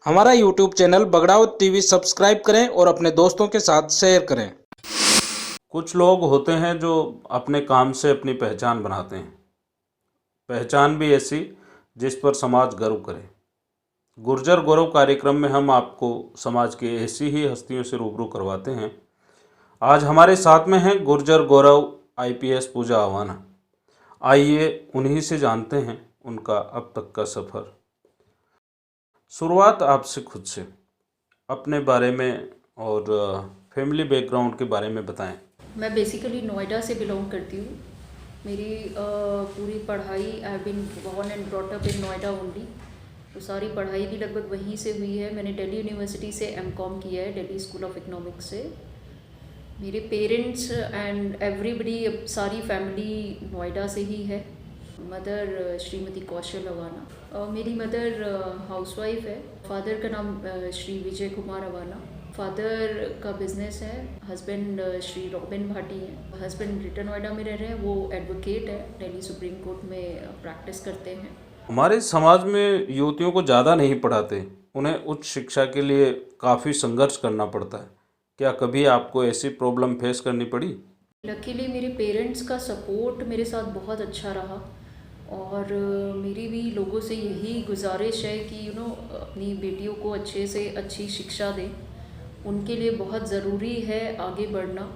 हमारा YouTube channel Bagdawat TV subscribe करें और अपने दोस्तों के साथ शेयर करें। कुछ लोग होते हैं जो अपने काम से अपनी पहचान बनाते हैं, पहचान भी ऐसी जिस पर समाज गर्व करे। गुर्जर गौरव कार्यक्रम में हम आपको समाज की ऐसी ही हस्तियों से रूबरू करवाते हैं। आज हमारे साथ में हैं गुर्जर गौरव आईपीएस पूजा अवाना। आइए उन्हीं से जानते हैं उनका अब तक का सफ़र। शुरुआत आपसे खुद से, अपने बारे में और फैमिली बैकग्राउंड के बारे में बताएं। मैं बेसिकली नोएडा से बिलोंग करती हूँ। मेरी पूरी पढ़ाई I have been born and brought up in Noida only. तो सारी पढ़ाई भी लगभग वहीं से हुई है। मैंने दिल्ली यूनिवर्सिटी से एमकॉम किया है, दिल्ली स्कूल ऑफ इकोनॉमिक्स से। मेरे पेरेंट्स एंड एवरीबडी, सारी फैमिली नोएडा से ही है। मदर श्रीमती कौशल अवाना और मेरी मदर हाउसवाइफ है। फादर का नाम श्री विजय कुमार अवाना। फादर का बिजनेस है। हस्बैंड श्री रॉबिन भाटी हैं। हस्बैंड ग्रेटर नोएडा में रह रहे हैं। वो एडवोकेट है, दिल्ली सुप्रीम कोर्ट में प्रैक्टिस करते हैं। हमारे समाज में युवतियों को ज़्यादा नहीं पढ़ाते, उन्हें उच्च शिक्षा के लिए काफ़ी संघर्ष करना पड़ता है। क्या कभी आपको ऐसी प्रॉब्लम फेस करनी पड़ी? लकीली मेरे पेरेंट्स का सपोर्ट मेरे साथ बहुत अच्छा रहा और मेरी भी लोगों से यही गुजारिश है कि अपनी बेटियों को अच्छे से अच्छी शिक्षा दें। उनके लिए बहुत ज़रूरी है आगे बढ़ना।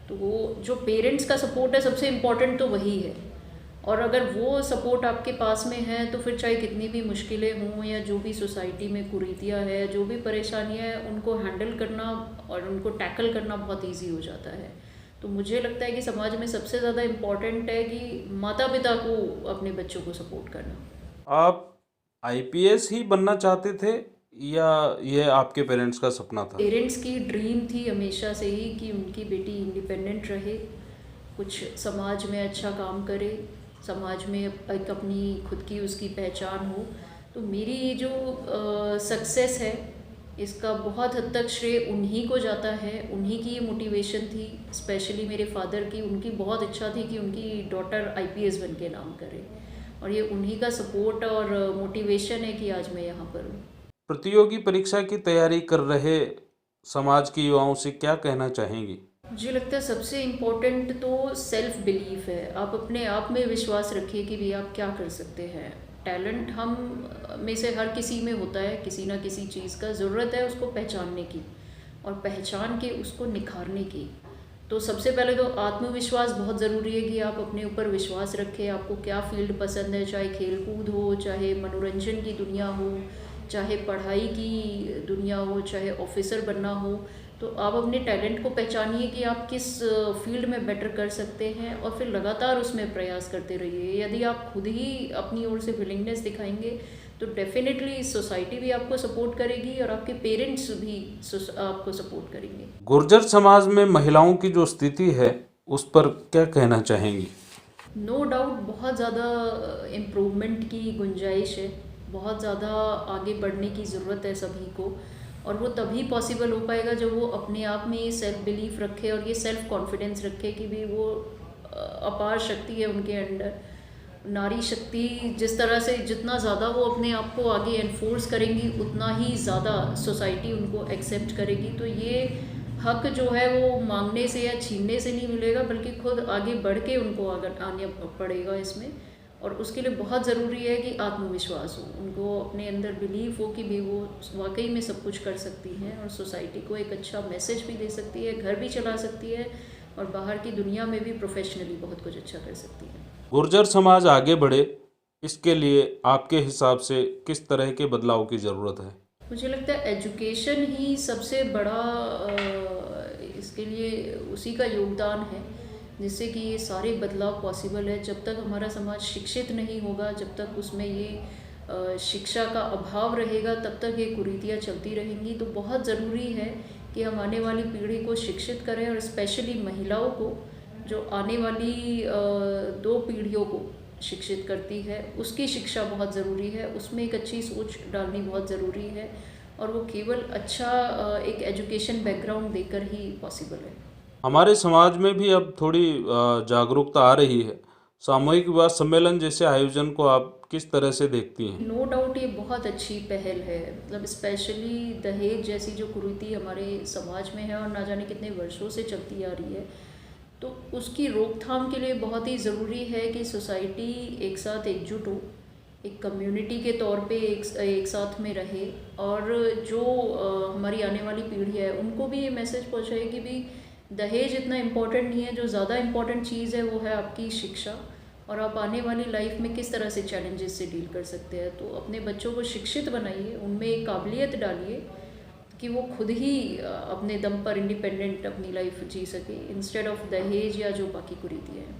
तो वो जो पेरेंट्स का सपोर्ट है, सबसे इम्पॉर्टेंट तो वही है। और अगर वो सपोर्ट आपके पास में है तो फिर चाहे कितनी भी मुश्किलें हों या जो भी सोसाइटी में कुरीतियाँ है, जो भी परेशानियाँ हैं, उनको हैंडल करना और उनको टैकल करना बहुत ईजी हो जाता है। तो मुझे लगता है कि समाज में सबसे ज़्यादा इम्पॉर्टेंट है कि माता पिता को अपने बच्चों को सपोर्ट करना। आप आईपीएस ही बनना चाहते थे या यह आपके पेरेंट्स का सपना था? पेरेंट्स की ड्रीम थी हमेशा से ही कि उनकी बेटी इंडिपेंडेंट रहे, कुछ समाज में अच्छा काम करे, समाज में एक अपनी खुद की उसकी पहचान हो। तो मेरी ये जो सक्सेस है, इसका बहुत हद तक श्रेय उन्हीं को जाता है। उन्हीं की ये मोटिवेशन थी, स्पेशली मेरे फादर की। उनकी बहुत इच्छा थी कि उनकी डॉटर आईपीएस बन के नाम करे और ये उन्हीं का सपोर्ट और मोटिवेशन है कि आज मैं यहाँ पर हूँ। प्रतियोगी परीक्षा की तैयारी कर रहे समाज के युवाओं से क्या कहना चाहेंगी? मुझे लगता है सबसे इम्पोर्टेंट तो सेल्फ बिलीफ है। आप अपने आप में विश्वास रखिए कि भी आप क्या कर सकते हैं। टैलेंट हम में से हर किसी में होता है, किसी ना किसी चीज़ का। ज़रूरत है उसको पहचानने की और पहचान के उसको निखारने की। तो सबसे पहले तो आत्मविश्वास बहुत ज़रूरी है कि आप अपने ऊपर विश्वास रखें। आपको क्या फील्ड पसंद है, चाहे खेलकूद हो, चाहे मनोरंजन की दुनिया हो, चाहे पढ़ाई की दुनिया हो, चाहे ऑफिसर बनना हो। तो आप अपने टैलेंट को पहचानिए कि आप किस फील्ड में बेटर कर सकते हैं और फिर लगातार उसमें प्रयास करते रहिए। यदि आप खुद ही अपनी ओर से विलिंगनेस दिखाएंगे तो डेफिनेटली सोसाइटी भी आपको सपोर्ट करेगी और आपके पेरेंट्स भी आपको सपोर्ट करेंगे। गुर्जर समाज में महिलाओं की जो स्थिति है उस पर क्या कहना चाहेंगी? नो डाउट बहुत ज़्यादा इम्प्रूवमेंट की गुंजाइश है। बहुत ज़्यादा आगे बढ़ने की ज़रूरत है सभी को। और वो तभी पॉसिबल हो पाएगा जब वो अपने आप में ये सेल्फ बिलीफ रखे और ये सेल्फ कॉन्फिडेंस रखे कि भी वो अपार शक्ति है उनके अंदर। नारी शक्ति जिस तरह से जितना ज़्यादा वो अपने आप को आगे एनफोर्स करेंगी, उतना ही ज़्यादा सोसाइटी उनको एक्सेप्ट करेगी। तो ये हक जो है वो मांगने से या छीनने से नहीं मिलेगा, बल्कि खुद आगे बढ़ के उनको आने पड़ेगा इसमें। और उसके लिए बहुत ज़रूरी है कि आत्मविश्वास हो, उनको अपने अंदर बिलीव हो कि भी वो वाकई में सब कुछ कर सकती हैं और सोसाइटी को एक अच्छा मैसेज भी दे सकती है, घर भी चला सकती है और बाहर की दुनिया में भी प्रोफेशनली बहुत कुछ अच्छा कर सकती है। गुर्जर समाज आगे बढ़े, इसके लिए आपके हिसाब से किस तरह के बदलाव की ज़रूरत है? मुझे लगता है एजुकेशन ही सबसे बड़ा इसके लिए उसी का योगदान है जिससे कि ये सारे बदलाव पॉसिबल है। जब तक हमारा समाज शिक्षित नहीं होगा, जब तक उसमें ये शिक्षा का अभाव रहेगा, तब तक ये कुरीतियाँ चलती रहेंगी। तो बहुत ज़रूरी है कि हम आने वाली पीढ़ी को शिक्षित करें और स्पेशली महिलाओं को, जो आने वाली 2 पीढ़ियों को शिक्षित करती है, उसकी शिक्षा बहुत ज़रूरी है। उसमें एक अच्छी सोच डालनी बहुत ज़रूरी है और वो केवल अच्छा एक एजुकेशन बैकग्राउंड देकर ही पॉसिबल है। हमारे समाज में भी अब थोड़ी जागरूकता आ रही है। सामूहिक विवाह सम्मेलन जैसे आयोजन को आप किस तरह से देखती हैं? नो डाउट ये बहुत अच्छी पहल है, मतलब स्पेशली दहेज जैसी जो कुरीति हमारे समाज में है और ना जाने कितने वर्षों से चलती आ रही है, तो उसकी रोकथाम के लिए बहुत ही ज़रूरी है कि सोसाइटी एक साथ एकजुट हो, एक कम्युनिटी के तौर पे एक साथ में रहे, और जो हमारी आने वाली पीढ़ी है उनको भी ये मैसेज पहुँचाए कि भी दहेज इतना इम्पोर्टेंट नहीं है, जो ज़्यादा इम्पोर्टेंट चीज़ है वो है आपकी शिक्षा, और आप आने वाली लाइफ में किस तरह से चैलेंजेस से डील कर सकते हैं। तो अपने बच्चों को शिक्षित बनाइए, उनमें एक काबिलियत डालिए कि वो खुद ही अपने दम पर इंडिपेंडेंट अपनी लाइफ जी सके, इंस्टेड ऑफ दहेज या जो बाकी कुरीतियाँ हैं।